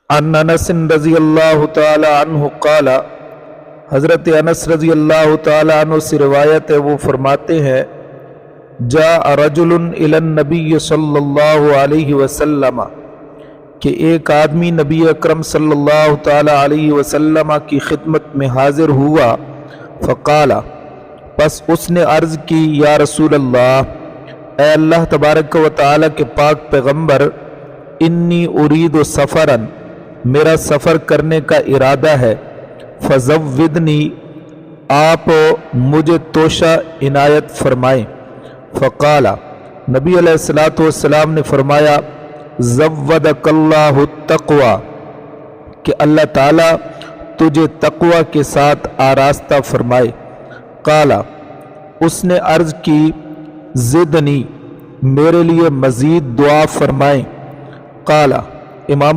عن انس رضی اللہ تعالی عنہ قال، حضرت انس رضی اللہ تعالی عنہ سے روایت ہے، وہ فرماتے ہیں جاء رجل الی النبی صلی اللہ علیہ وسلم، کہ ایک آدمی نبی اکرم صلی اللہ تعالی علیہ وسلم کی خدمت میں حاضر ہوا، فقال، پس اس نے عرض کی، یا رسول اللہ، اے اللہ تبارک و تعالی کے پاک پیغمبر، انی ارید سفرا، میرا سفر کرنے کا ارادہ ہے، فزودنی، آپ مجھے توشہ عنایت فرمائیں۔ فقال، نبی علیہ الصلوۃ والسلام نے فرمایا، زودک اللہ التقوی، کہ اللہ تعالیٰ تجھے تقوی کے ساتھ آراستہ فرمائے۔ قال، اس نے عرض کی، زدنی، میرے لیے مزید دعا فرمائیں۔ قال، امام